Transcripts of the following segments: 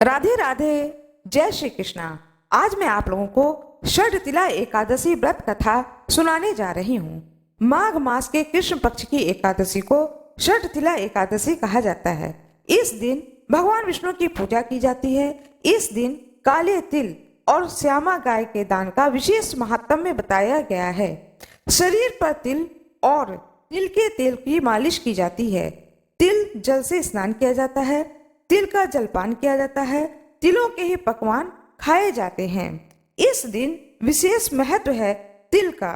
राधे राधे, जय श्री कृष्णा। आज मैं आप लोगों को षटतिला एकादशी व्रत कथा सुनाने जा रही हूँ। माघ मास के कृष्ण पक्ष की एकादशी को षटतिला एकादशी कहा जाता है। इस दिन भगवान विष्णु की पूजा की जाती है। इस दिन काले तिल और श्यामा गाय के दान का विशेष महात्म्य बताया गया है। शरीर पर तिल और तिल के तेल की मालिश की जाती है। तिल जल से स्नान किया जाता है। तिल का जलपान किया जाता है। तिलों के ही पकवान खाए जाते हैं। इस दिन विशेष महत्व है तिल का।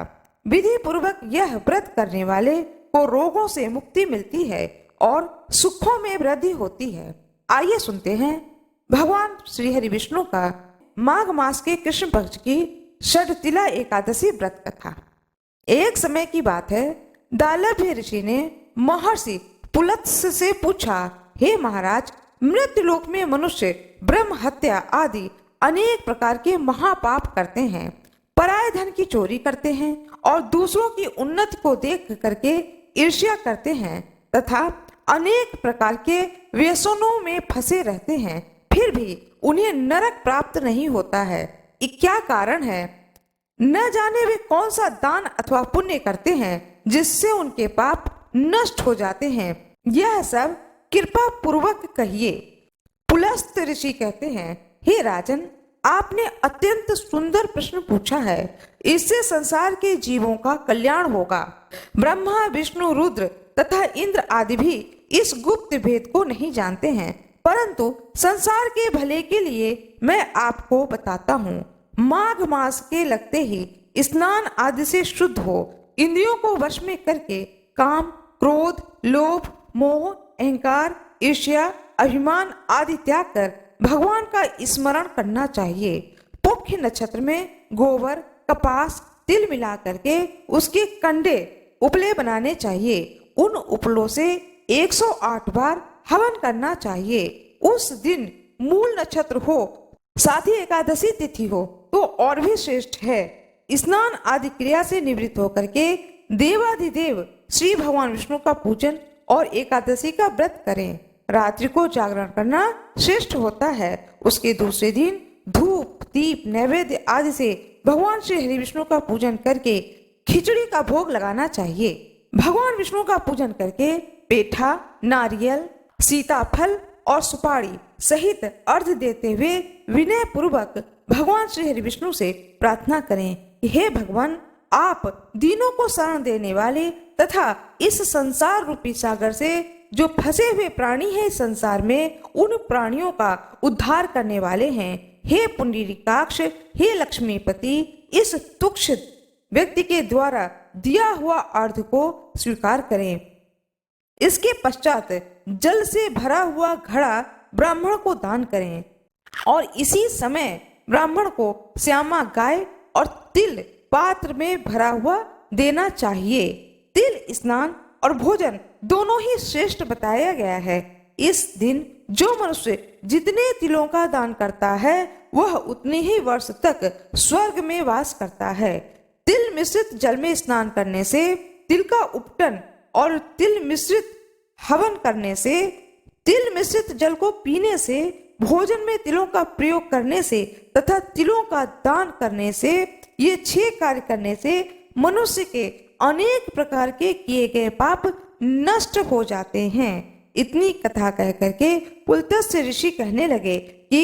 विधि पूर्वक यह व्रत करने वाले को रोगों से मुक्ति मिलती है और सुखों में वृद्धि होती है। आइए सुनते हैं भगवान श्री हरि विष्णु का माघ मास के कृष्ण पक्ष की षटतिला एकादशी व्रत कथा। एक समय की बात है, दालभ्य ऋषि ने महर्षि पुलत्स्य से पूछा, हे महाराज, मृत्युलोक में मनुष्य ब्रह्म हत्या आदि अनेक प्रकार के महापाप करते हैं, पराये धन की चोरी करते हैं और दूसरों की उन्नति को देख करके ईर्ष्या करते हैं तथा अनेक प्रकार के व्यसनों में फंसे रहते हैं, फिर भी उन्हें नरक प्राप्त नहीं होता है। क्या कारण है? न जाने वे कौन सा दान अथवा पुण्य करते हैं जिससे उनके पाप नष्ट हो जाते हैं। यह सब कृपा पूर्वक कहिए। पुलस्त ऋषि कहते हैं, हे राजन, आपने अत्यंत सुंदर प्रश्न पूछा है। इससे संसार के जीवों का कल्याण होगा। ब्रह्मा, विष्णु, रुद्र तथा इंद्र आदि भी इस गुप्त भेद को नहीं जानते हैं, परंतु संसार के भले के लिए मैं आपको बताता हूँ। माघ मास के लगते ही स्नान आदि से शुद्ध हो, इंद्रियों को वश में करके काम, क्रोध, लोभ, मोह, अहंकार, ईर्ष्या, अभिमान आदि त्याग कर भगवान का स्मरण करना चाहिए। पुष्य नक्षत्र में गोबर, कपास, तिल मिला करके उसके कंडे उपले बनाने चाहिए। उन उपलों से 108 बार हवन करना चाहिए। उस दिन मूल नक्षत्र हो, साथ ही एकादशी तिथि हो तो और भी श्रेष्ठ है। स्नान आदि क्रिया से निवृत्त होकर के देवाधिदेव श्री भगवान विष्णु का पूजन और एकादशी का व्रत करें। रात्रि को जागरण करना श्रेष्ठ होता है। उसके दूसरे दिन धूप, दीप, नैवेद्य आदि से भगवान श्री हरि विष्णु का पूजन करके खिचड़ी का भोग लगाना चाहिए। भगवान विष्णु का पूजन करके पेठा, नारियल, सीताफल और सुपारी सहित अर्घ देते हुए विनय पूर्वक भगवान श्री हरि विष्णु से प्रार्थना करें कि हे भगवान, आप दीनों को शरण देने वाले तथा इस संसार रूपी सागर से जो फंसे हुए प्राणी हैं संसार में, उन प्राणियों का उद्धार करने वाले हैं। हे पुंडरीकाक्ष, हे लक्ष्मीपति, इस तुच्छ व्यक्ति के द्वारा दिया हुआ अर्घ को स्वीकार करें। इसके पश्चात जल से भरा हुआ घड़ा ब्राह्मण को दान करें और इसी समय ब्राह्मण को श्यामा गाय और तिल पात्र में भरा हुआ देना चाहिए। तिल स्नान और भोजन दोनों ही श्रेष्ठ बताया गया है। इस दिन जो मनुष्य जितने तिलों का दान करता है वह उतने ही वर्ष तक स्वर्ग में वास करता है। तिल मिश्रित जल में स्नान करने से, तिल का उपटन और तिल मिश्रित हवन करने से, तिल मिश्रित जल को पीने से, भोजन में तिलों का प्रयोग करने से तथा तिलों का दान करने से, ये 6 कार्य करने से मनुष्य के अनेक प्रकार के किए गए पाप नष्ट हो जाते हैं। इतनी कथा कह करके पुलत्स्य ऋषि कहने लगे कि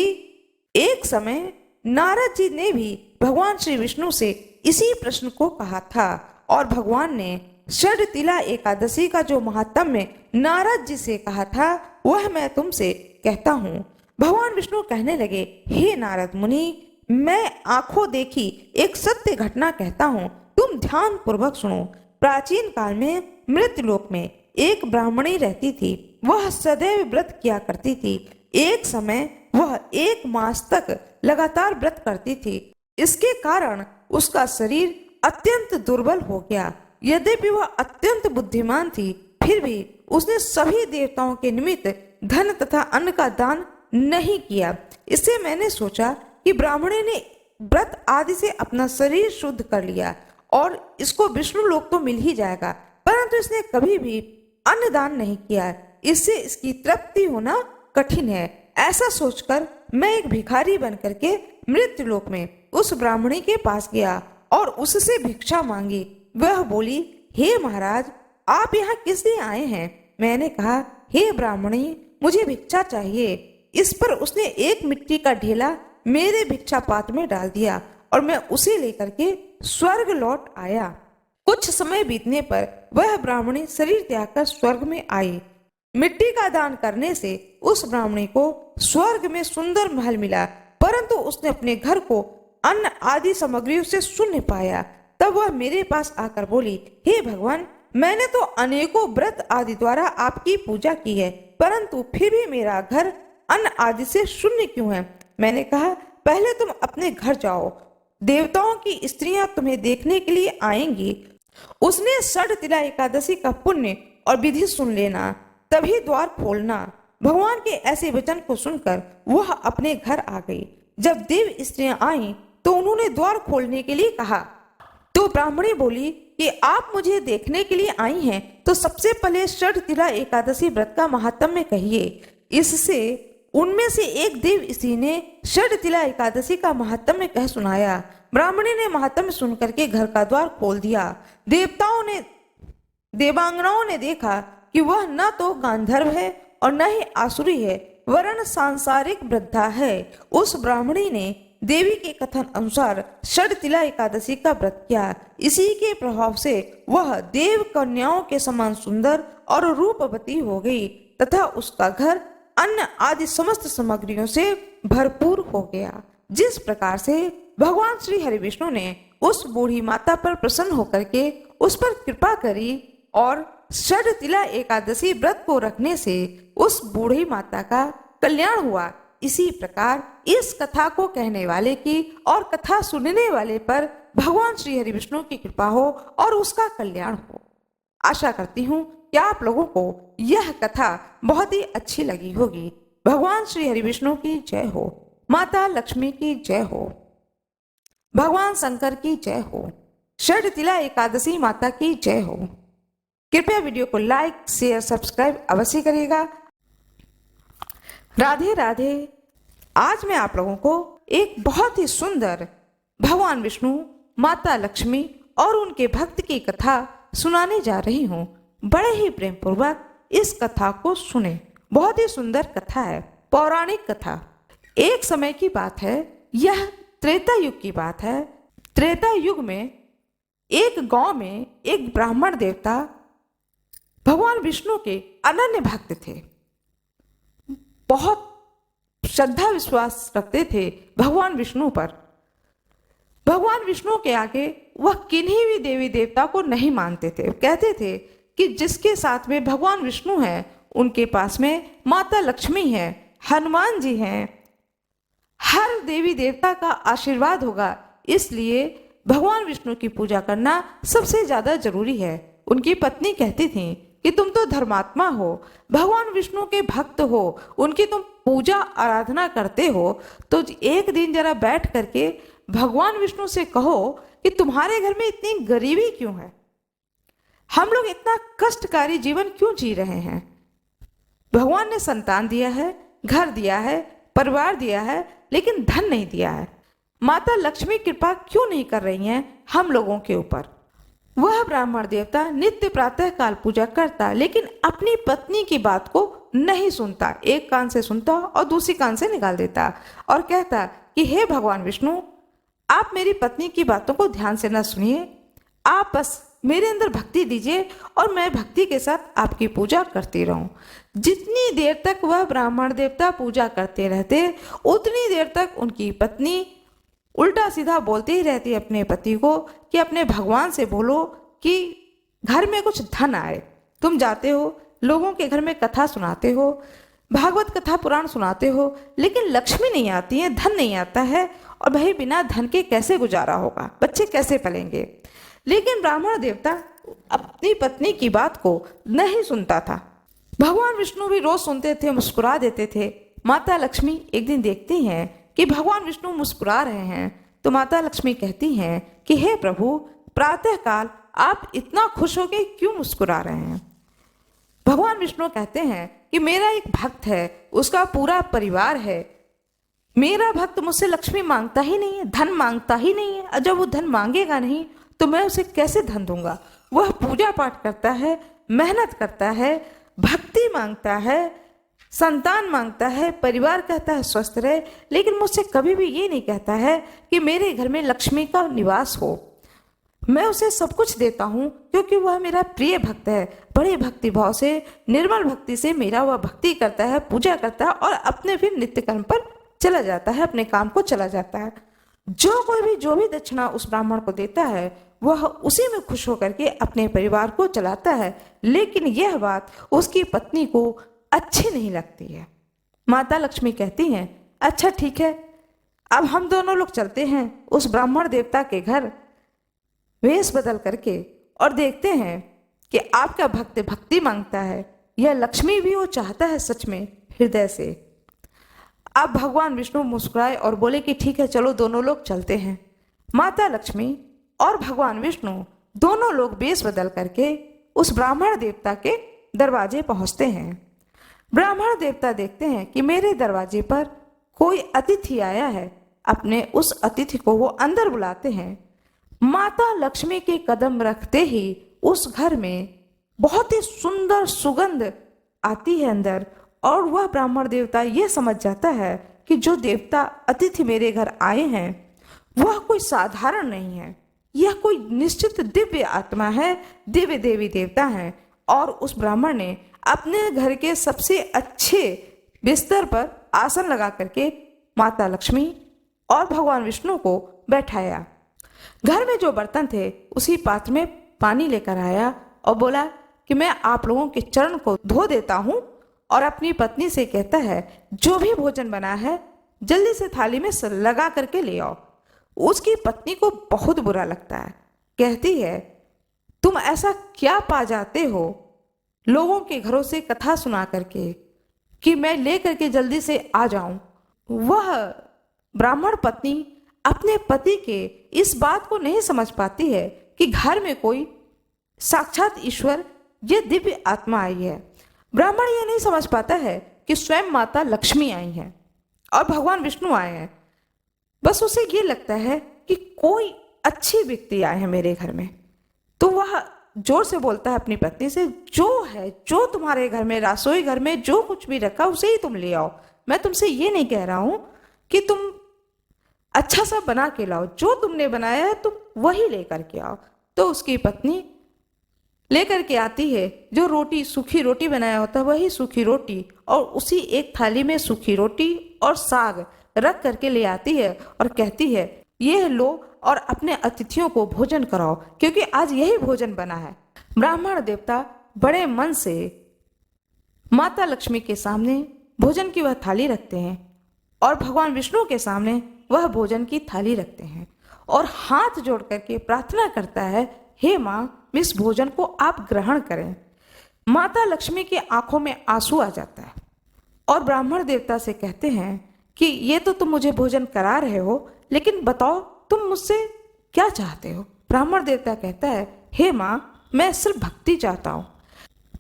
एक समय नारद जी ने भी भगवान श्री विष्णु से इसी प्रश्न को कहा था और भगवान ने षटतिला एकादशी का जो महात्म्य नारद जी से कहा था वह मैं तुमसे कहता हूँ। भगवान विष्णु कहने लगे, हे नारद मुनि, मैं आंखों देखी एक सत्य घटना कहता हूँ, तुम ध्यान पूर्वक सुनो। प्राचीन काल में मृत्युलोक में एक ब्राह्मणी रहती थी। वह सदैव व्रत किया करती थी। एक समय वह 1 मास तक लगातार व्रत करती थी। इसके कारण उसका शरीर अत्यंत दुर्बल हो गया। यद्यपि वह अत्यंत बुद्धिमान थी, फिर भी उसने सभी देवताओं के निमित्त धन तथा अन्न का दान नहीं किया। इससे मैंने सोचा कि ब्राह्मणी ने व्रत आदि से अपना शरीर शुद्ध कर लिया और इसको विष्णु लोक तो मिल ही जाएगा, परंतु इसने कभी भी अन्न दान नहीं किया। इससे इसकी तृप्ति होना कठिन है। ऐसा सोचकर मैं एक भिखारी बनकर के मृत्युलोक में उस ब्राह्मणी के पास गया और उससे भिक्षा मांगी। वह बोली, हे महाराज, आप यहाँ किस लिए आए हैं? मैंने कहा, हे ब्राह्मणी, मुझे भिक्षा चाहिए। इस पर उसने एक मिट्टी का ढेला मेरे भिक्षा पात्र में डाल दिया और मैं उसे लेकर के स्वर्ग लौट आया। कुछ समय बीतने पर वह ब्राह्मणी शरीर त्याग कर स्वर्ग में आई। मिट्टी का दान करने से उस ब्राह्मणी को स्वर्ग में सुंदर महल मिला, परंतु उसने अपने घर को अन्न आदि सामग्रियों से शून्य पाया। तब वह मेरे पास आकर बोली, हे भगवान, मैंने तो अनेकों व्रत आदि द्वारा आपकी पूजा की है, परंतु फिर भी मेरा घर अन्न आदि से शून्य क्यों है? मैंने कहा, पहले तुम अपने घर जाओ, देवताओं की स्त्रियां तुम्हें देखने के लिए आएंगी। उसने षठतिला एकादशी का पुण्य और विधि सुन लेना, तभी द्वार खोलना। भगवान के ऐसे वचन को सुनकर वह अपने घर आ गई। जब देव स्त्रियां आईं तो उन्होंने द्वार खोलने के लिए कहा, तो ब्राह्मणी बोली कि आप मुझे देखने के लिए आई हैं, तो सबसे पहले षठतिला एकादशी व्रत का महात्म्य कहिए। इससे उनमें से एक देव स्त्री ने षठतिला एकादशी का महात्म्य कह सुनाया। ब्राह्मणी ने महात्म्य सुनकर के घर का द्वार खोल दिया। देवांगनाओं ने देखा कि वह न तो गांधर्व है और न ही आसुरी है, वरन सांसारिक वृद्धा है। उस ब्राह्मणी ने देवी के कथन अनुसार षठतिला एकादशी का व्रत किया। इसी के प्रभाव से वह देव कन्याओं के समान सुंदर और रूपवती हो गई तथा उसका घर अन्न आदि समस्त सामग्रियों से भरपूर हो गया। जिस प्रकार से भगवान श्री हरि विष्णु ने उस बूढ़ी माता पर प्रसन्न होकर के उस पर कृपा करी और षठतिला एकादशी व्रत को रखने से उस बूढ़ी माता का कल्याण हुआ, इसी प्रकार इस कथा को कहने वाले की और कथा सुनने वाले पर भगवान श्री हरि विष्णु की कृपा हो और उसका कल्याण हो। आशा करती हूँ कि आप लोगों को यह कथा बहुत ही अच्छी लगी होगी। भगवान श्री हरि विष्णु की जय हो, माता लक्ष्मी की जय हो, भगवान शंकर की जय हो, षठतिला एकादशी माता की जय हो। कृपया वीडियो को लाइक, शेयर, सब्सक्राइब अवश्य करिएगा। राधे राधे। आज मैं आप लोगों को एक बहुत ही सुंदर भगवान विष्णु, माता लक्ष्मी और उनके भक्त की कथा सुनाने जा रही हूँ। बड़े ही प्रेम पूर्वक इस कथा को सुने। बहुत ही सुंदर कथा है, पौराणिक कथा। एक समय की बात है, यह त्रेता युग की बात है। त्रेता युग में एक गांव में एक ब्राह्मण देवता भगवान विष्णु के अनन्य भक्त थे। बहुत श्रद्धा विश्वास रखते थे भगवान विष्णु पर। भगवान विष्णु के आगे वह किन्हीं भी देवी देवता को नहीं मानते थे। कहते थे कि जिसके साथ में भगवान विष्णु है, उनके पास में माता लक्ष्मी है, हनुमान जी हैं, हर देवी देवता का आशीर्वाद होगा, इसलिए भगवान विष्णु की पूजा करना सबसे ज्यादा जरूरी है। उनकी पत्नी कहती थी कि तुम तो धर्मात्मा हो, भगवान विष्णु के भक्त हो, उनकी तुम पूजा आराधना करते हो, तो एक दिन जरा बैठ करके भगवान विष्णु से कहो कि तुम्हारे घर में इतनी गरीबी क्यों है, हम लोग इतना कष्टकारी जीवन क्यों जी रहे हैं। भगवान ने संतान दिया है, घर दिया है, परिवार दिया है, लेकिन धन नहीं दिया है। माता लक्ष्मी कृपा क्यों नहीं कर रही हैं हम लोगों के ऊपर। वह ब्राह्मण देवता नित्य प्रातः काल पूजा करता, लेकिन अपनी पत्नी की बात को नहीं सुनता। एक कान से सुनता और दूसरी कान से निकाल देता और कहता कि हे भगवान विष्णु, आप मेरी पत्नी की बातों को ध्यान से न सुनिए, आप बस मेरे अंदर भक्ति दीजिए और मैं भक्ति के साथ आपकी पूजा करती रहूं। जितनी देर तक वह ब्राह्मण देवता पूजा करते रहते, उतनी देर तक उनकी पत्नी उल्टा सीधा बोलती ही रहती अपने पति को कि अपने भगवान से बोलो कि घर में कुछ धन आए। तुम जाते हो, लोगों के घर में कथा सुनाते हो, भागवत कथा पुराण सुनाते हो, लेकिन लक्ष्मी नहीं आती है, धन नहीं आता है, और भाई बिना धन के कैसे गुजारा होगा, बच्चे कैसे पलेंगे। लेकिन ब्राह्मण देवता अपनी पत्नी की बात को नहीं सुनता था। भगवान विष्णु भी रोज सुनते थे, मुस्कुरा देते थे। माता लक्ष्मी एक दिन देखती हैं कि भगवान विष्णु मुस्कुरा रहे हैं, तो माता लक्ष्मी कहती हैं कि हे प्रभु, प्रातः काल आप इतना खुश होकर क्यों मुस्कुरा रहे हैं। भगवान विष्णु कहते हैं कि मेरा एक भक्त है, उसका पूरा परिवार है, मेरा भक्त मुझसे लक्ष्मी मांगता ही नहीं है, धन मांगता ही नहीं है, और जब वो धन मांगेगा नहीं तो मैं उसे कैसे धन दूंगा। वह पूजा पाठ करता है, मेहनत करता है, भक्ति मांगता है, संतान मांगता है, परिवार कहता है स्वस्थ रहे, लेकिन मुझसे कभी भी ये नहीं कहता है कि मेरे घर में लक्ष्मी का निवास हो। मैं उसे सब कुछ देता हूँ क्योंकि वह मेरा प्रिय भक्त है। बड़े भक्ति भाव से, निर्मल भक्ति से मेरा वह भक्ति करता है, पूजा करता है और अपने फिर नित्य कर्म पर चला जाता है, अपने काम को चला जाता है। जो कोई भी जो भी दक्षिणा उस ब्राह्मण को देता है वह उसी में खुश होकर के अपने परिवार को चलाता है। लेकिन यह बात उसकी पत्नी को अच्छी नहीं लगती है। माता लक्ष्मी कहती हैं, अच्छा ठीक है, अब हम दोनों लोग चलते हैं उस ब्राह्मण देवता के घर वेश बदल करके और देखते हैं कि आपका भक्त भक्ति मांगता है, यह लक्ष्मी भी वो चाहता है सच में हृदय से। अब भगवान विष्णु मुस्कुराए और बोले कि ठीक है, चलो दोनों लोग चलते हैं। माता लक्ष्मी और भगवान विष्णु दोनों लोग वेश बदल करके उस ब्राह्मण देवता के दरवाजे पहुंचते हैं। ब्राह्मण देवता देखते हैं कि मेरे दरवाजे पर कोई अतिथि आया है। अपने उस अतिथि को वो अंदर बुलाते हैं। माता लक्ष्मी के कदम रखते ही उस घर में बहुत ही सुंदर सुगंध आती है अंदर, और वह ब्राह्मण देवता ये समझ जाता है कि जो देवता अतिथि मेरे घर आए हैं वह कोई साधारण नहीं है, यह कोई निश्चित दिव्य आत्मा है, दिव्य देवी देवता है। और उस ब्राह्मण ने अपने घर के सबसे अच्छे बिस्तर पर आसन लगा करके माता लक्ष्मी और भगवान विष्णु को बैठाया। घर में जो बर्तन थे उसी पात्र में पानी लेकर आया और बोला कि मैं आप लोगों के चरण को धो देता हूँ, और अपनी पत्नी से कहता है जो भी भोजन बना है जल्दी से थाली में लगा करके ले आओ। उसकी पत्नी को बहुत बुरा लगता है, कहती है तुम ऐसा क्या पा जाते हो लोगों के घरों से कथा सुना करके कि मैं ले करके जल्दी से आ जाऊं। वह ब्राह्मण पत्नी अपने पति के इस बात को नहीं समझ पाती है कि घर में कोई साक्षात ईश्वर, ये दिव्य आत्मा आई है। ब्राह्मण ये नहीं समझ पाता है कि स्वयं माता लक्ष्मी आई है और भगवान विष्णु आए हैं। बस उसे ये लगता है कि कोई अच्छी व्यक्ति आए हैं मेरे घर में। तो वह जोर से बोलता है अपनी पत्नी से, जो है जो तुम्हारे घर में, रसोई घर में जो कुछ भी रखा उसे ही तुम ले आओ। मैं तुमसे ये नहीं कह रहा हूं कि तुम अच्छा सा बना के लाओ, जो तुमने बनाया है तुम वही लेकर के आओ। तो उसकी पत्नी लेकर के आती है, जो रोटी, सूखी रोटी बनाया होता है वही सूखी रोटी, और उसी एक थाली में सूखी रोटी और साग रख करके ले आती है और कहती है ये लो और अपने अतिथियों को भोजन कराओ, क्योंकि आज यही भोजन बना है। ब्राह्मण देवता बड़े मन से माता लक्ष्मी के सामने भोजन की वह थाली रखते हैं और भगवान विष्णु के सामने वह भोजन की थाली रखते हैं और हाथ जोड़ करके प्रार्थना करता है, हे माँ, इस भोजन को आप ग्रहण करें। माता लक्ष्मी की आंखों में आंसू आ जाता है और ब्राह्मण देवता से कहते हैं कि ये तो तुम मुझे भोजन करा रहे हो, लेकिन बताओ तुम मुझसे क्या चाहते हो। ब्राह्मण देवता कहता है, हे माँ, मैं सिर्फ भक्ति चाहता हूँ।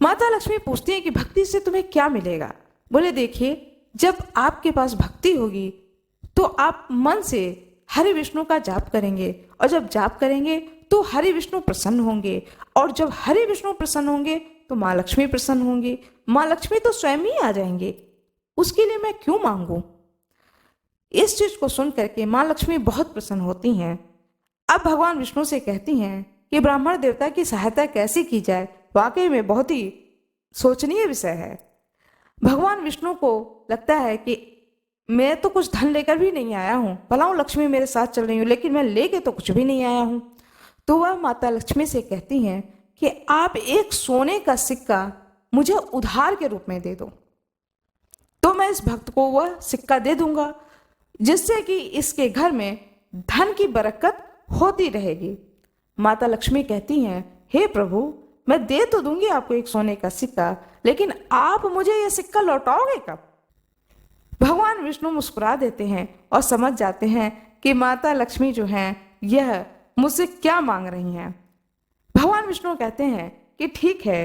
माता लक्ष्मी पूछती है कि भक्ति से तुम्हें क्या मिलेगा। बोले देखिए, जब आपके पास भक्ति होगी तो आप मन से हरि विष्णु का जाप करेंगे, और जब जाप करेंगे तो हरि विष्णु प्रसन्न होंगे, और जब हरि विष्णु प्रसन्न होंगे तो माँ लक्ष्मी प्रसन्न होंगी। माँ लक्ष्मी तो स्वयं ही आ जाएंगे, उसके लिए मैं क्यों मांगू। इस चीज को सुन करके माँ लक्ष्मी बहुत प्रसन्न होती हैं। अब भगवान विष्णु से कहती हैं कि ब्राह्मण देवता की सहायता कैसे की जाए। वाकई में बहुत ही सोचनीय विषय है। भगवान विष्णु को लगता है कि मैं तो कुछ धन लेकर भी नहीं आया हूँ, भलाओ लक्ष्मी मेरे साथ चल रही हूँ, लेकिन मैं लेके तो कुछ भी नहीं आया हूँ। तो वह माता लक्ष्मी से कहती हैं कि आप एक सोने का सिक्का मुझे उधार के रूप में दे दो, तो मैं इस भक्त को वह सिक्का दे दूंगा, जिससे कि इसके घर में धन की बरकत होती रहेगी। माता लक्ष्मी कहती हैं, हे प्रभु, मैं दे तो दूंगी आपको एक सोने का सिक्का, लेकिन आप मुझे यह सिक्का लौटाओगे कब। भगवान विष्णु मुस्कुरा देते हैं और समझ जाते हैं कि माता लक्ष्मी जो हैं यह मुझसे क्या मांग रही हैं। भगवान विष्णु कहते हैं कि ठीक है,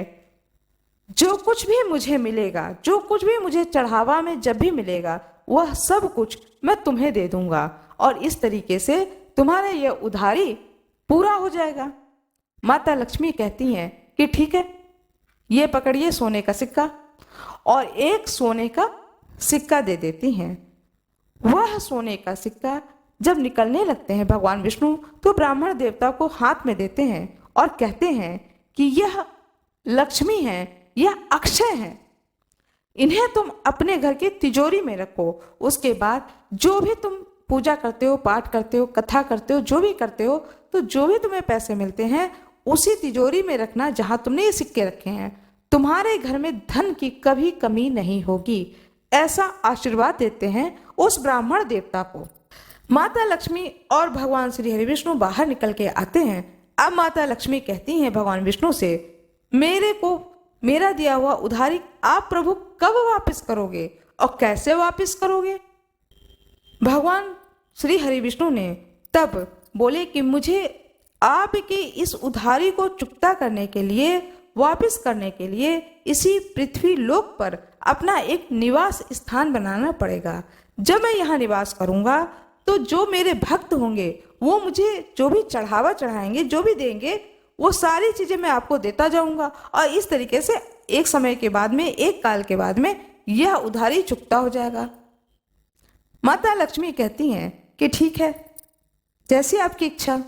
जो कुछ भी मुझे मिलेगा, जो कुछ भी मुझे चढ़ावा में जब भी मिलेगा, वह सब कुछ मैं तुम्हें दे दूंगा और इस तरीके से तुम्हारा यह उधारी पूरा हो जाएगा। माता लक्ष्मी कहती हैं कि ठीक है, ये पकड़िए सोने का सिक्का, और एक सोने का सिक्का दे देती हैं। वह सोने का सिक्का जब निकलने लगते हैं भगवान विष्णु, तो ब्राह्मण देवता को हाथ में देते हैं और कहते हैं कि यह लक्ष्मी है, यह अक्षय है, इन्हें तुम अपने घर की तिजोरी में रखो। उसके बाद जो भी तुम पूजा करते हो, पाठ करते हो, कथा करते हो, जो भी करते हो, तो जो भी तुम्हें पैसे मिलते हैं उसी तिजोरी में रखना जहां तुमने ये सिक्के रखे हैं। तुम्हारे घर में धन की कभी कमी नहीं होगी, ऐसा आशीर्वाद देते हैं उस ब्राह्मण देवता को। माता लक्ष्मी और भगवान श्री हरि विष्णु बाहर निकल के आते हैं। अब माता लक्ष्मी कहती हैं भगवान विष्णु से, मेरे को मेरा दिया हुआ उधारी आप प्रभु कब वापस करोगे और कैसे वापस करोगे? भगवान श्री हरि विष्णु ने तब बोले कि मुझे आपके इस उधारी को चुकता करने के लिए, वापस करने के लिए इसी पृथ्वी लोक पर अपना एक निवास स्थान बनाना पड़ेगा। जब मैं यहाँ निवास करूँगा तो जो मेरे भक्त होंगे वो मुझे जो भी चढ़ावा चढ़ाएंगे, जो भी देंगे, वो सारी चीजें मैं आपको देता जाऊंगा और इस तरीके से एक समय के बाद में, एक काल के बाद में यह उधारी चुकता हो जाएगा। माता लक्ष्मी कहती हैं कि ठीक है, जैसी आपकी इच्छा।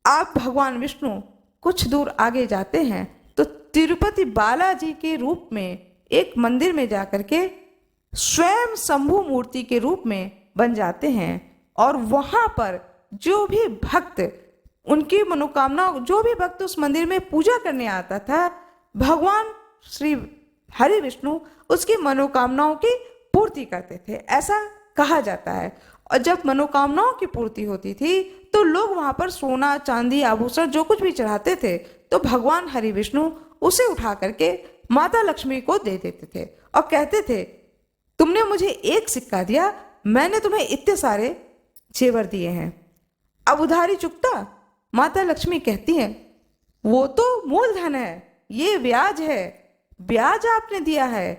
आप भगवान विष्णु कुछ दूर आगे जाते हैं तो तिरुपति बालाजी के रूप में एक मंदिर में जाकर के स्वयं शंभु मूर्ति के रूप में बन जाते हैं और वहां पर जो भी भक्त, उनकी मनोकामना, जो भी भक्त उस मंदिर में पूजा करने आता था, भगवान श्री हरि विष्णु उसकी मनोकामनाओं की पूर्ति करते थे, ऐसा कहा जाता है। और जब मनोकामनाओं की पूर्ति होती थी तो लोग वहां पर सोना, चांदी, आभूषण जो कुछ भी चढ़ाते थे तो भगवान हरि विष्णु उसे उठा करके माता लक्ष्मी को दे देते थे और कहते थे, तुमने मुझे एक सिक्का दिया, मैंने तुम्हें इतने सारे जेवर दिए हैं, अब उधारी चुकता? माता लक्ष्मी कहती हैं, वो तो मूलधन है, ये ब्याज है, ब्याज आपने दिया है,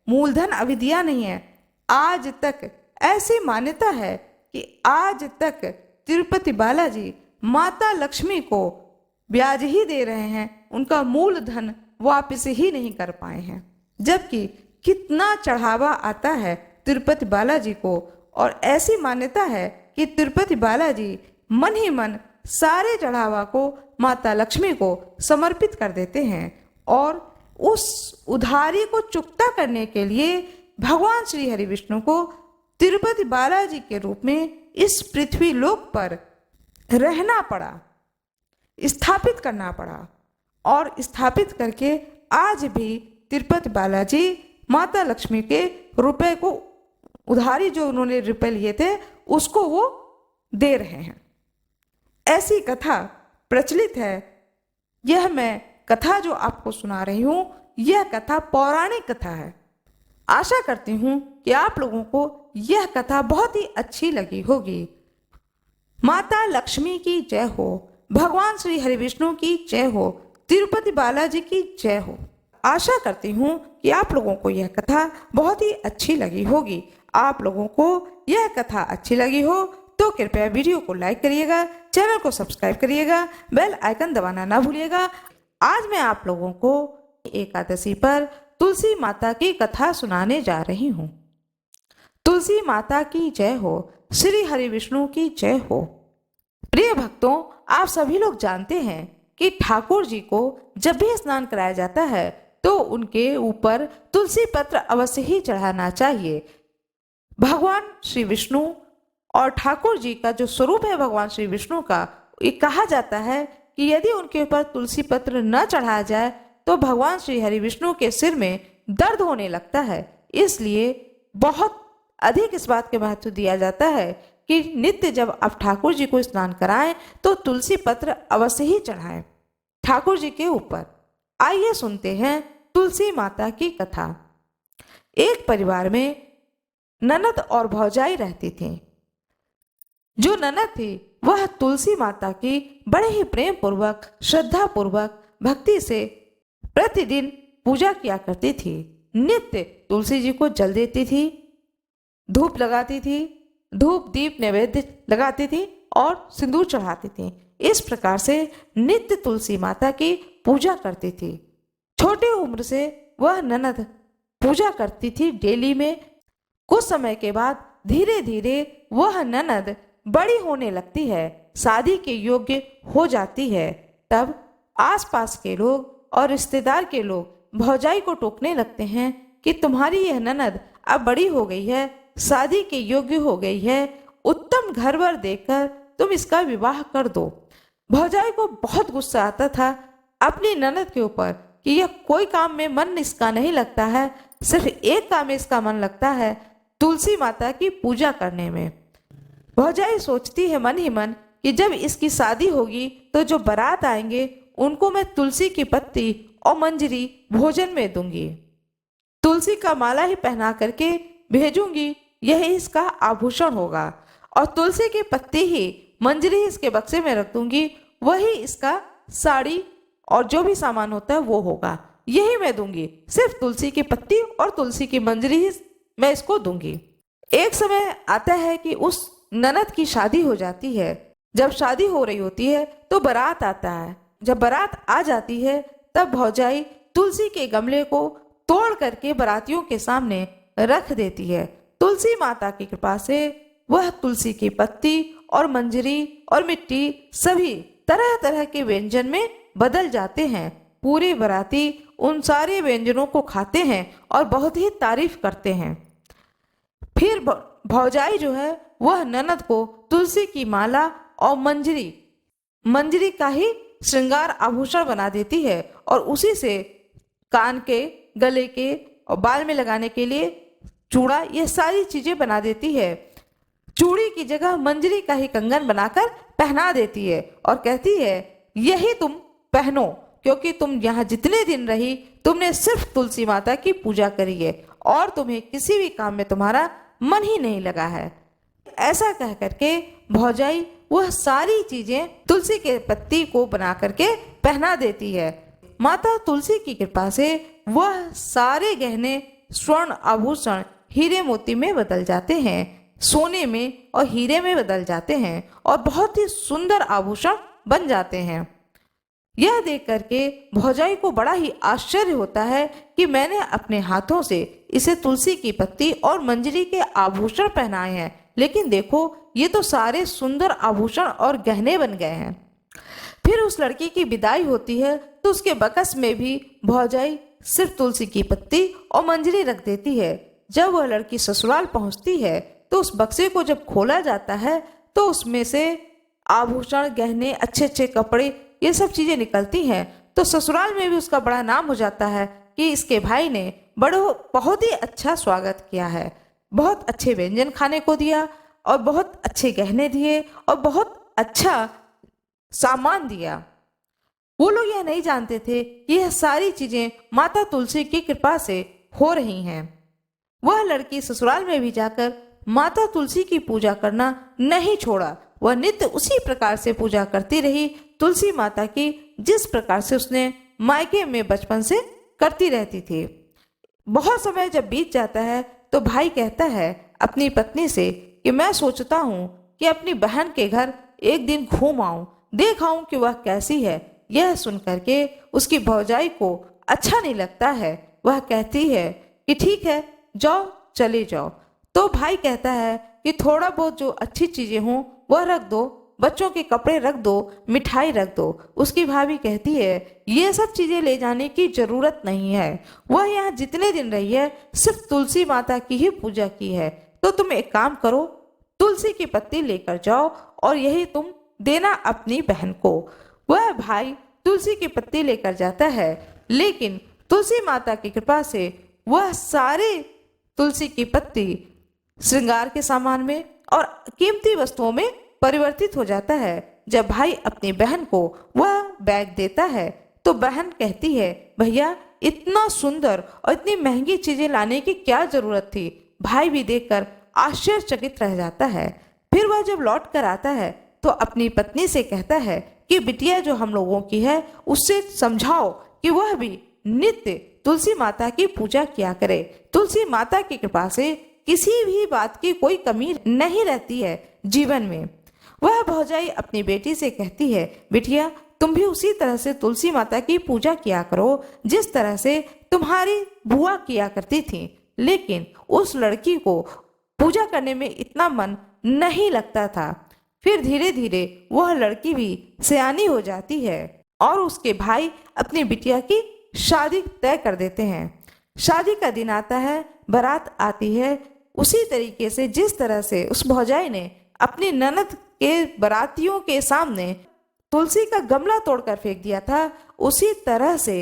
मूलधन अभी दिया नहीं है। आज तक ऐसी मान्यता है कि आज तक तिरुपति बालाजी माता लक्ष्मी को ब्याज ही दे रहे हैं, उनका मूलधन वापस ही नहीं कर पाए हैं। जबकि कितना चढ़ावा आता है तिरुपति बालाजी को, और ऐसी मान्यता है कि तिरुपति बालाजी मन ही मन सारे चढ़ावा को माता लक्ष्मी को समर्पित कर देते हैं और उस उधारी को चुकता करने के लिए भगवान श्री हरि विष्णु को तिरुपति बालाजी के रूप में इस पृथ्वी लोक पर रहना पड़ा, स्थापित करना पड़ा। और स्थापित करके आज भी तिरुपति बालाजी माता लक्ष्मी के रुपए को, उधारी जो उन्होंने रुपए लिए थे, उसको वो दे रहे हैं। ऐसी कथा प्रचलित है। यह मैं कथा जो आपको सुना रही हूं, यह कथा पौराणिक कथा है। आशा करती हूं कि आप लोगों को यह कथा बहुत ही अच्छी लगी होगी। माता लक्ष्मी की जय हो, भगवान श्री हरि विष्णु की जय हो, तिरुपति बालाजी की जय हो। आशा करती हूँ कि आप लोगों को यह कथा बहुत ही अच्छी लगी होगी। आप लोगों को यह कथा अच्छी लगी हो तो कृपया वीडियो को लाइक करिएगा, चैनल को सब्सक्राइब करिएगा, बेल आइकन दबाना ना भूलिएगा। आज मैं आप लोगों को एकादशी पर तुलसी माता की कथा सुनाने जा रही हूँ। तुलसी माता की जय हो, श्री हरि विष्णु की जय हो। प्रिय भक्तों, आप सभी लोग जानते हैं कि ठाकुर जी को जब भी स्नान कराया जाता है तो उनके ऊपर तुलसी पत्र अवश्य ही चढ़ाना चाहिए। भगवान श्री विष्णु और ठाकुर जी का जो स्वरूप है भगवान श्री विष्णु का, ये कहा जाता है कि यदि उनके ऊपर तुलसी पत्र न चढ़ाया जाए तो भगवान श्री हरि विष्णु के सिर में दर्द होने लगता है। इसलिए बहुत अधिक इस बात के महत्व दिया जाता है कि नित्य जब आप ठाकुर जी को स्नान कराएं तो तुलसी पत्र अवश्य ही चढ़ाएं ठाकुर जी के ऊपर। आइए सुनते हैं तुलसी माता की कथा। एक परिवार में ननद और भौजाई रहती थी। जो ननद थी वह तुलसी माता की बड़े ही प्रेम पूर्वक, श्रद्धा पूर्वक, भक्ति से प्रतिदिन पूजा किया करती थी। नित्य तुलसी जी को जल देती थी, धूप लगाती थी, धूप दीप नैवेद्य लगाती थी और सिंदूर चढ़ाती थी। इस प्रकार से नित्य तुलसी माता की पूजा करती थी। छोटी उम्र से वह ननद पूजा करती थी डेली में। कुछ समय के बाद धीरे धीरे वह ननद बड़ी होने लगती है, शादी के योग्य हो जाती है। तब आसपास के लोग और रिश्तेदार के लोग भौजाई को टोकने लगते हैं कि तुम्हारी यह ननद अब बड़ी हो गई है, शादी के योग्य हो गई है, उत्तम घर वर देकर तुम इसका विवाह कर दो। भौजाई को बहुत गुस्सा आता था अपनी ननद के ऊपर कि यह कोई काम में मन इसका नहीं लगता है, सिर्फ एक काम में इसका मन लगता है, तुलसी माता की पूजा करने में। भौजाई सोचती है मन ही मन कि जब इसकी शादी होगी तो जो बारात आएंगे उनको मैं तुलसी की पत्ती और मंजरी भोजन में दूंगी, तुलसी का माला ही पहना करके भेजूंगी, यही इसका आभूषण होगा। और तुलसी की पत्ती ही मंजरी इसके बक्से में रख दूंगी, वही इसका साड़ी और जो भी सामान होता है वो होगा, यही मैं दूंगी। सिर्फ तुलसी की पत्ती और तुलसी की मंजरी ही मैं इसको दूंगी। एक समय आता है कि उस ननद की शादी हो जाती है। जब शादी हो रही होती है तो बारात आता है। जब बारात आ जाती है तब भौजाई तुलसी के गमले को तोड़ करके बारातियों के सामने रख देती है। तुलसी माता की कृपा से वह तुलसी की पत्ती और मंजरी और मिट्टी सभी तरह तरह के व्यंजन में बदल जाते हैं। पूरे बाराती उन सारे व्यंजनों को खाते हैं और बहुत ही तारीफ करते हैं। फिर भौजाई जो है वह ननद को तुलसी की माला और मंजरी का ही श्रृंगार आभूषण बना देती है और उसी से कान के, गले के और बाल में लगाने के लिए चूड़ा, ये सारी चीजें बना देती है। चूड़ी की जगह मंजरी का ही कंगन बनाकर पहना देती है और कहती है यही तुम पहनो, क्योंकि तुम यहाँ जितने दिन रही तुमने सिर्फ तुलसी माता की पूजा करी है और तुम्हें किसी भी काम में तुम्हारा मन ही नहीं लगा है। ऐसा कह करके भौजाई वह सारी चीजें तुलसी के पत्ती को बना करके पहना देती है। माता तुलसी की कृपा से वह सारे गहने, स्वर्ण आभूषण हीरे मोती में बदल जाते हैं, सोने में और हीरे में बदल जाते हैं और बहुत ही सुंदर आभूषण बन जाते हैं। यह देख करके भौजाई को बड़ा ही आश्चर्य होता है कि मैंने अपने हाथों से इसे तुलसी की पत्ती और मंजरी के आभूषण पहनाए हैं, लेकिन देखो ये तो सारे सुंदर आभूषण और गहने बन गए हैं। फिर उस लड़की की विदाई होती है तो उसके बकस में भी भौजाई सिर्फ तुलसी की पत्ती और मंजरी रख देती है। जब वह लड़की ससुराल पहुंचती है तो उस बक्से को जब खोला जाता है तो उसमें से आभूषण, गहने, अच्छे अच्छे कपड़े, ये सब चीजें निकलती हैं। तो ससुराल में भी उसका बड़ा नाम हो जाता है कि इसके भाई ने बहुत ही अच्छा स्वागत किया है, बहुत अच्छे व्यंजन खाने को दिया और बहुत अच्छे गहने दिए और बहुत अच्छा सामान दिया। वो लोग यह नहीं जानते थे कि यह सारी चीजें माता तुलसी की कृपा से हो रही हैं। वह लड़की ससुराल में भी जाकर माता तुलसी की पूजा करना नहीं छोड़ा। वह नित्य उसी प्रकार से पूजा करती रही तुलसी माता की, जिस प्रकार से उसने मायके में बचपन से करती रहती थी। बहुत समय जब बीत जाता है तो भाई कहता है अपनी पत्नी से कि मैं सोचता हूँ कि अपनी बहन के घर एक दिन घूम आऊं, देख आऊं कि वह कैसी है। यह सुन करके उसकी भौजाई को अच्छा नहीं लगता है। वह कहती है कि ठीक है, जाओ, चले जाओ। तो भाई कहता है कि थोड़ा बहुत जो अच्छी चीजें हों वह रख दो, बच्चों के कपड़े रख दो, मिठाई रख दो। उसकी भाभी कहती है ये सब चीजें ले जाने की जरूरत नहीं है, वह यहाँ जितने दिन रही है सिर्फ तुलसी माता की ही पूजा की है। तो तुम एक काम करो, तुलसी की पत्ती लेकर जाओ और यही तुम देना अपनी बहन को। वह भाई तुलसी की पत्ती लेकर जाता है, लेकिन तुलसी माता की कृपा से वह सारे तुलसी की पत्ती श्रृंगार के सामान में और कीमती वस्तुओं में परिवर्तित हो जाता है। जब भाई अपनी बहन को वह बैग देता है तो बहन कहती है भैया इतना सुंदर और इतनी महंगी चीजें लाने की क्या जरूरत थी। भाई भी देखकर आश्चर्यचकित रह जाता है। फिर वह जब लौट कर आता है तो अपनी पत्नी से कहता है कि बिटिया जो हम लोगों की है उससे समझाओ कि वह भी नित्य तुलसी माता की पूजा किया करे। तुलसी माता की कृपा से किसी भी बात की कोई कमी नहीं रहती है जीवन में। वह भौजाई अपनी बेटी से कहती है, बिटिया तुम भी उसी तरह से तुलसी माता की पूजा किया करो जिस तरह से तुम्हारी बुआ किया करती थी। लेकिन उस लड़की को पूजा करने में इतना मन नहीं लगता था। फिर धीरे धीरे वह लड़की भी सयानी हो जाती है और उसके भाई अपनी बिटिया की शादी तय कर देते हैं। शादी का दिन आता है, बारात आती है। उसी तरीके से जिस तरह से उस भौजाई ने अपनी ननद के बारातियों के सामने तुलसी का गमला तोड़कर फेंक दिया था, उसी तरह से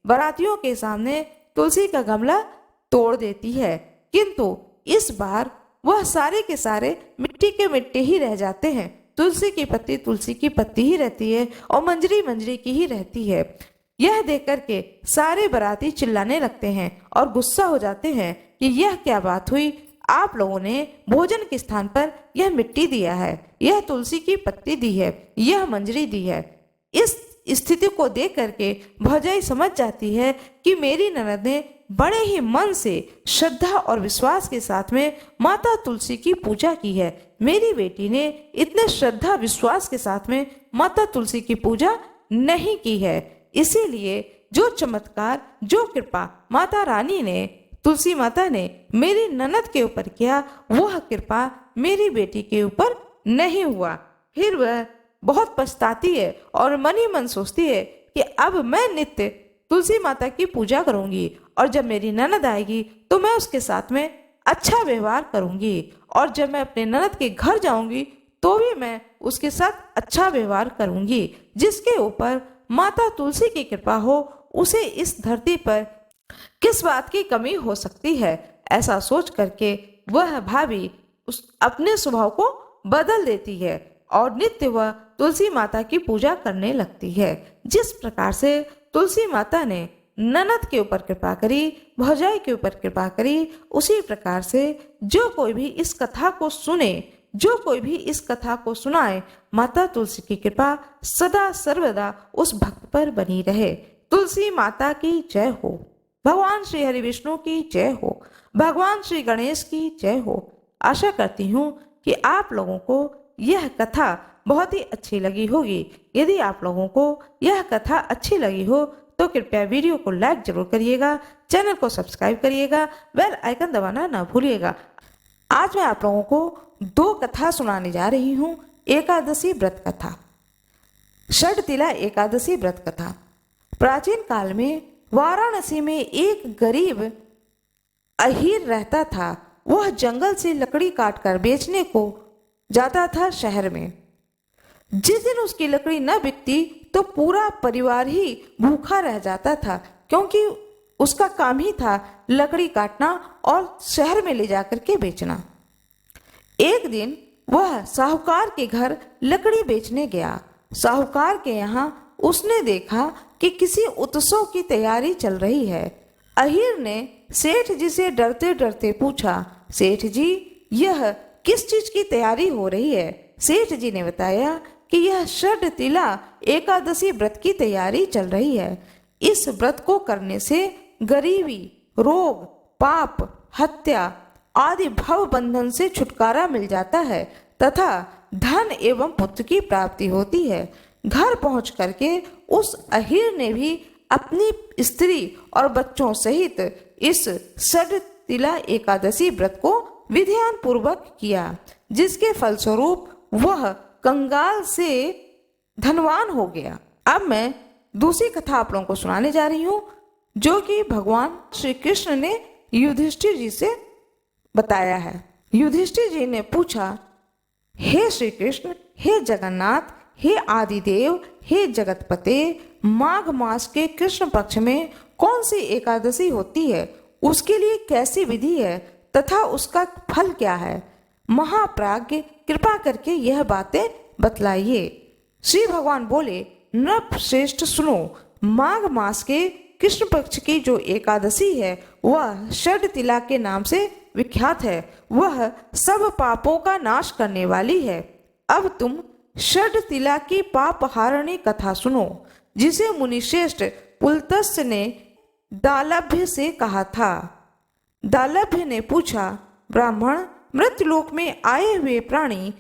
बारातियों के सामने तुलसी का गमला तोड़ देती है। किंतु इस बार वह सारे के सारे मिट्टी के मिट्टी ही रह जाते हैं। तुलसी की पत्ती ही रहती है और मंजरी मंजरी की ही रहती है। यह देख करके सारे बाराती चिल्लाने लगते हैं और गुस्सा हो जाते हैं कि यह क्या बात हुई, आप लोगों ने भोजन के स्थान पर यह मिट्टी दिया है, यह तुलसी की पत्ती दी है, यह मंजरी दी है। इस स्थिति को देख करके भौजाई समझ जाती है कि मेरी ननद ने बड़े ही मन से श्रद्धा और विश्वास के साथ में माता तुलसी की पूजा की है। मेरी बेटी ने इतने श्रद्धा विश्वास के साथ में माता तुलसी की पूजा नहीं की है। इसीलिए जो चमत्कार, जो कृपा माता रानी ने, तुलसी माता ने मेरी ननद के ऊपर किया, वह कृपा मेरी बेटी के ऊपर नहीं हुआ। फिर वह बहुत पछताती है और मन ही मन सोचती है कि अब मैं नित्य तुलसी माता की पूजा करूंगी और जब मेरी ननद आएगी तो मैं उसके साथ में अच्छा व्यवहार करूंगी और जब मैं अपने ननद के घर जाऊंगी तो भी मैं उसके साथ अच्छा व्यवहार करूंगी। जिसके ऊपर माता तुलसी की कृपा हो उसे इस धरती पर किस बात की कमी हो सकती है। ऐसा सोच करके वह भाभी उस अपने स्वभाव को बदल देती है और नित्य वह तुलसी माता की पूजा करने लगती है। जिस प्रकार से तुलसी माता ने ननद के ऊपर कृपा करी, भौजाई के ऊपर कृपा करी, उसी प्रकार से जो कोई भी इस कथा को सुने, जो कोई भी इस कथा को सुनाए, माता तुलसी की कृपा सदा सर्वदा उस भक्त पर बनी रहे। तुलसी माता की जय हो। भगवान श्री हरि विष्णु की जय हो। भगवान श्री गणेश की जय हो। आशा करती हूँ कि आप लोगों को यह कथा बहुत ही अच्छी लगी होगी। यदि आप लोगों को यह कथा अच्छी लगी हो तो कृपया वीडियो को लाइक जरूर करिएगा, चैनल को सब्सक्राइब करिएगा, बेल आइकन दबाना ना भूलिएगा। आज मैं आप लोगों को दो कथा सुनाने जा रही हूँ। एकादशी व्रत कथा, षटतिला एकादशी व्रत कथा। प्राचीन काल में वाराणसी में एक गरीब अहीर रहता था। वह जंगल से लकड़ी काटकर बेचने को जाता था शहर में। जिस दिन उसकी लकड़ी न बिकती तो पूरा परिवार ही भूखा रह जाता था, क्योंकि उसका काम ही था लकड़ी काटना और शहर में ले जाकर के बेचना। एक दिन वह साहूकार के घर लकड़ी बेचने गया। साहूकार के यहाँ उसने देखा कि किसी उत्सव की तैयारी चल रही है। अहीर ने सेठ जी से डरते डरते पूछा, सेठ जी यह किस चीज की तैयारी हो रही है? सेठ जी ने बताया कि यह षटतिला एकादशी व्रत की तैयारी चल रही है। इस व्रत को करने से गरीबी, रोग, पाप, हत्या आदि भव बंधन से छुटकारा मिल जाता है तथा धन एवं पुत्र की प्राप्ति होती है। घर पहुंच करके उस अहीर ने भी अपनी स्त्री और बच्चों सहित इस षटतिला एकादशी व्रत को विधियान पूर्वक किया, जिसके फलस्वरूप वह कंगाल से धनवान हो गया। अब मैं दूसरी कथा आप लोगों को सुनाने जा रही हूँ, जो कि भगवान श्री कृष्ण ने युधिष्ठिर जी से बताया है। युधिष्ठिर जी ने पूछा, हे श्री कृष्ण, हे जगन्नाथ, हे आदिदेव, हे जगतपते, माघ मास के कृष्ण पक्ष में कौन सी एकादशी होती है? उसके लिए कैसी विधि है तथा उसका फल क्या है? महाप्राज्ञ कृपा करके यह बातें बतलाइए। श्री भगवान बोले, नृप श्रेष्ठ सुनो, माघ मास के कृष्ण पक्ष की जो एकादशी है वह षटतिला के नाम से विख्यात है। वह सब पापों का नाश करने वाली है। अब तुम षटतिला की पापहारिणी कथा सुनो, जिसे मुनिश्रेष्ठ पुलत्स्य ने दालभ्य से कहा था। दालभ्य ने पूछा, ब्राह्मण, मृत्युलोक में आए हुए प्राणी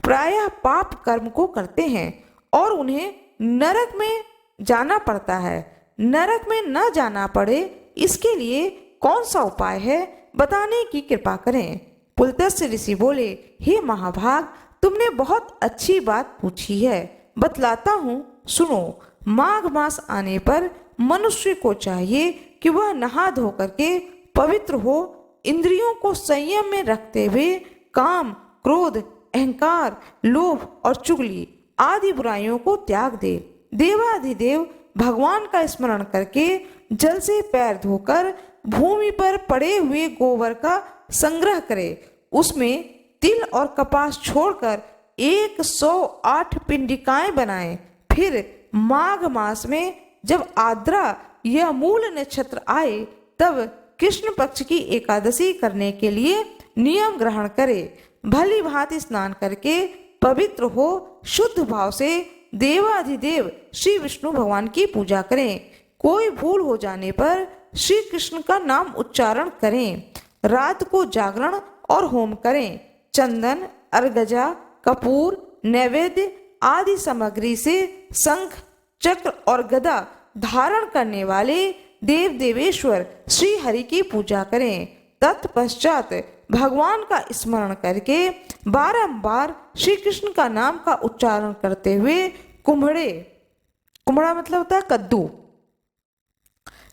प्रायः पाप कर्म को करते हैं और उन्हें नरक में जाना पड़ता है। नरक में न जाना पड़े इसके लिए कौन सा उपाय है, बताने की कृपा करें। पुलत्स्य ऋषि बोले, हे महाभाग, तुमने बहुत अच्छी बात पूछी है, बतलाता हूँ, सुनो। माघ मास आने पर मनुष्य को चाहिए कि वह नहा धो करके पवित्र हो, इंद्रियों को संयम में रखते हुए काम, क्रोध, अहंकार, लोभ और चुगली आदि बुराइयों को त्याग दे। देवाधिदेव भगवान का स्मरण करके जल से पैर धोकर भूमि पर पड़े हुए गोबर का संग्रह करे, उसमें तिल और कपास छोड़कर 108 पिंडिकाएं बनाएं। फिर माघ मास में जब आद्रा या मूल नक्षत्र आए तब कृष्ण पक्ष की एकादशी करने के लिए नियम ग्रहण करे। भली भांति स्नान करके पवित्र हो शुद्ध भाव से देवाधिदेव श्री विष्णु भगवान की पूजा करें। कोई भूल हो जाने पर श्री कृष्ण का नाम उच्चारण करें। रात को जागरण और होम करें। चंदन, अर्गजा, कपूर, नैवेद्य आदि सामग्री से शंख, चक्र और गदा धारण करने वाले देव देवेश्वर श्री हरि की पूजा करें। तत्पश्चात भगवान का स्मरण करके बारंबार श्री कृष्ण का नाम का उच्चारण करते हुए कुम्हड़ा मतलब होता है कद्दू,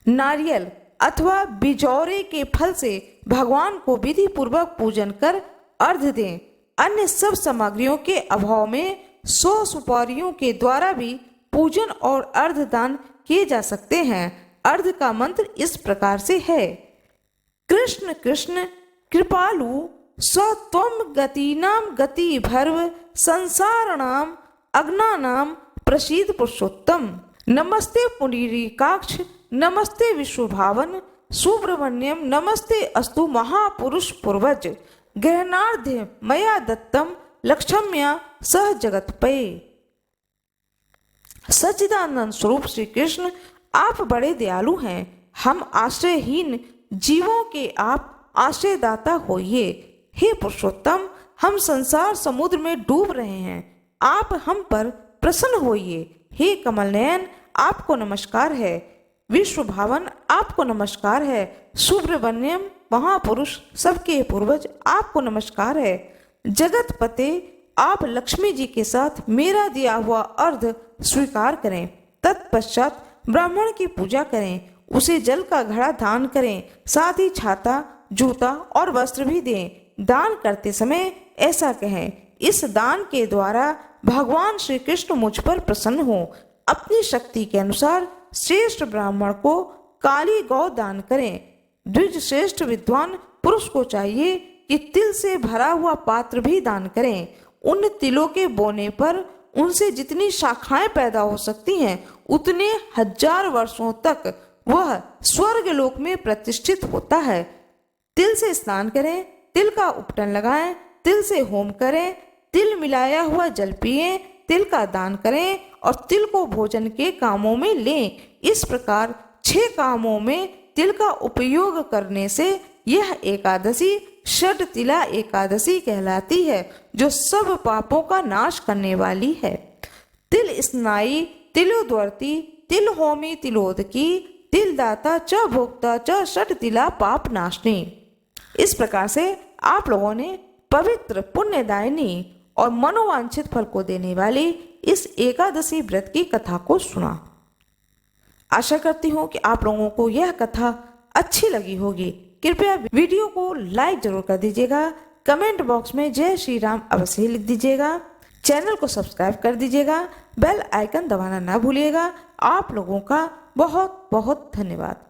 नारियल अथवा बिजौरे के फल से भगवान को विधि पूर्वक पूजन कर अर्घ दें। अन्य सब सामग्रियों के अभाव में 100 सुपारियों के द्वारा भी पूजन और अर्घ दान किए जा सकते हैं। अर्घ का मंत्र इस प्रकार से है, कृष्ण कृष्ण कृपालु स्वत्वम गतिनाम गति भर्व संसारणाम अग्नानाम प्रसीद पुरुषोत्तम। नमस्ते पुंडरीकाक्ष, नमस्ते विश्वभावन सुब्रह्मण्यम, नमस्ते अस्तु महापुरुष पूर्वज, ग्रहणार्थ मया दत्तम लक्ष्म्या सह जगतपये। सच्चिदानंद स्वरूप श्री कृष्ण, आप बड़े दयालु हैं। हम आश्रयहीन जीवों के आप आश्रयदाता होइए। हे पुरुषोत्तम, हम संसार समुद्र में डूब रहे हैं, आप हम पर प्रसन्न होइए। हे कमल नयन, आपको नमस्कार है। विश्व भावन, आपको नमस्कार है। सुब्रह्मण्यम महापुरुष, सबके पूर्वज, आपको नमस्कार है। जगत पते, आप लक्ष्मी जी के साथ मेरा दिया हुआ अर्घ स्वीकार करें। तत्पश्चात ब्राह्मण की पूजा करें, उसे जल का घड़ा दान करें, साथ ही छाता, जूता और वस्त्र भी दें। दान करते समय ऐसा कहें, इस दान के द्वारा भगवान श्री कृष्ण मुझ पर प्रसन्न हो। अपनी शक्ति के अनुसार श्रेष्ठ ब्राह्मण को काली गौ दान करें। द्विज श्रेष्ठ विद्वान पुरुष को चाहिए कि तिल से भरा हुआ पात्र भी दान करें। उन तिलों के बोने पर उनसे जितनी शाखाएं पैदा हो सकती हैं, उतने 1000 वर्षों तक वह स्वर्ग लोक में प्रतिष्ठित होता है। तिल से स्नान करें, तिल का उपटन लगाएं, तिल से होम करें, तिल मिलाया हुआ जल पिएं, तिल का दान करें और तिल को भोजन के कामों में लें। इस प्रकार 6 कामों में तिल का उपयोग करने से यह एकादशी षटतिला एकादशी कहलाती है, जो सब पापों का नाश करने वाली है। तिल स्नाई, तिलोद्वर्ती, तिल होमी, तिलोदकी, तिल दाता च भोक्ता च षटतिला पाप नाशनी। इस प्रकार से आप लोगों ने पवित्र, पुण्यदायिनी और मनोवांछित फल को देने वाली इस एकादशी व्रत की कथा को सुना। आशा करती हूँ कि आप लोगों को यह कथा अच्छी लगी होगी। कृपया वीडियो को लाइक जरूर कर दीजिएगा। कमेंट बॉक्स में जय श्री राम अवश्य लिख दीजिएगा। चैनल को सब्सक्राइब कर दीजिएगा। बेल आइकन दबाना ना भूलिएगा। आप लोगों का बहुत बहुत धन्यवाद।